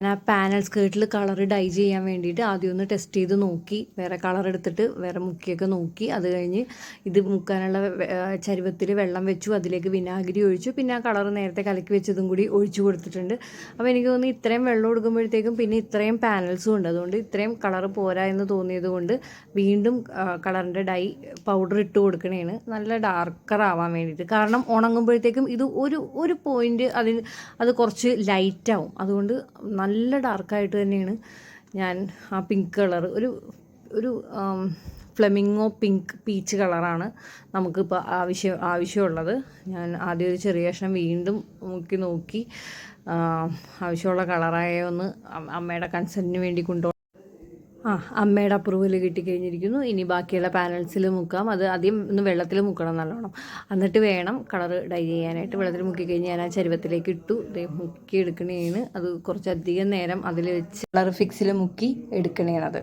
ഞാൻ panel സ്കേർട്ടിൽ colour dye ചെയ്യാൻ വേണ്ടിയിട്ട് ആദ്യം ഒന്ന് ടെസ്റ്റ് ചെയ്ത് നോക്കി, വേറെ കളർ എടുത്തിട്ട് വേറെ മുക്കിയൊക്കെ നോക്കി. അത് കഴിഞ്ഞ് ഇത് മുക്കാനുള്ള ചരുവത്തിൽ വെള്ളം വെച്ചു, അതിലേക്ക് വിനാഗിരി ഒഴിച്ചു, പിന്നെ ആ കളർ നേരത്തെ കലക്കി വെച്ചതും കൂടി ഒഴിച്ചു കൊടുത്തിട്ടുണ്ട്. അപ്പോൾ എനിക്ക് തോന്നി ഇത്രയും വെള്ളം കൊടുക്കുമ്പോഴത്തേക്കും പിന്നെ ഇത്രയും പാനൽസും ഉണ്ട്, അതുകൊണ്ട് ഇത്രയും കളർ പോരാ എന്ന് തോന്നിയത് കൊണ്ട് വീണ്ടും കളറിൻ്റെ ഡൈ പൗഡർ ഇട്ട് കൊടുക്കണേണ്, നല്ല ഡാർക്കർ ആവാൻ വേണ്ടിയിട്ട്. കാരണം ഉണങ്ങുമ്പോഴത്തേക്കും ഇത് ഒരു പോയിൻ്റ് അത് കുറച്ച് ലൈറ്റാവും, അതുകൊണ്ട് നല്ല ഡാർക്കായിട്ട് തന്നെയാണ് ഞാൻ ആ പിങ്ക് കളർ, ഒരു ഫ്ലെമിങ്ങോ പിങ്ക് പീച്ച് കളറാണ് നമുക്കിപ്പോൾ ആവശ്യമുള്ളത്. ഞാൻ ആദ്യം ഒരു ചെറിയ കഷ്ണം വീണ്ടും മുക്കി നോക്കി, ആവശ്യമുള്ള കളറായ ഒന്ന് അമ്മയുടെ കൺസെൻറ്റിന് വേണ്ടി അമ്മയുടെ അപ്രൂവൽ കിട്ടിക്കഴിഞ്ഞിരിക്കുന്നു. ഇനി ബാക്കിയുള്ള പാനൽസിൽ മുക്കാം. അത് ആദ്യം ഒന്ന് വെള്ളത്തിൽ മുക്കണം നല്ലോണം, എന്നിട്ട് വേണം കളർ ഡൈ ചെയ്യാനായിട്ട്. വെള്ളത്തിൽ മുക്കിക്കഴിഞ്ഞ് ഞാൻ ആ ചരുവത്തിലേക്ക് ഇട്ടു, മുക്കി എടുക്കണേണ്. അത് കുറച്ചധികം നേരം അതിൽ വെച്ച് കളർ ഫിക്സിൽ മുക്കി എടുക്കണേണത്.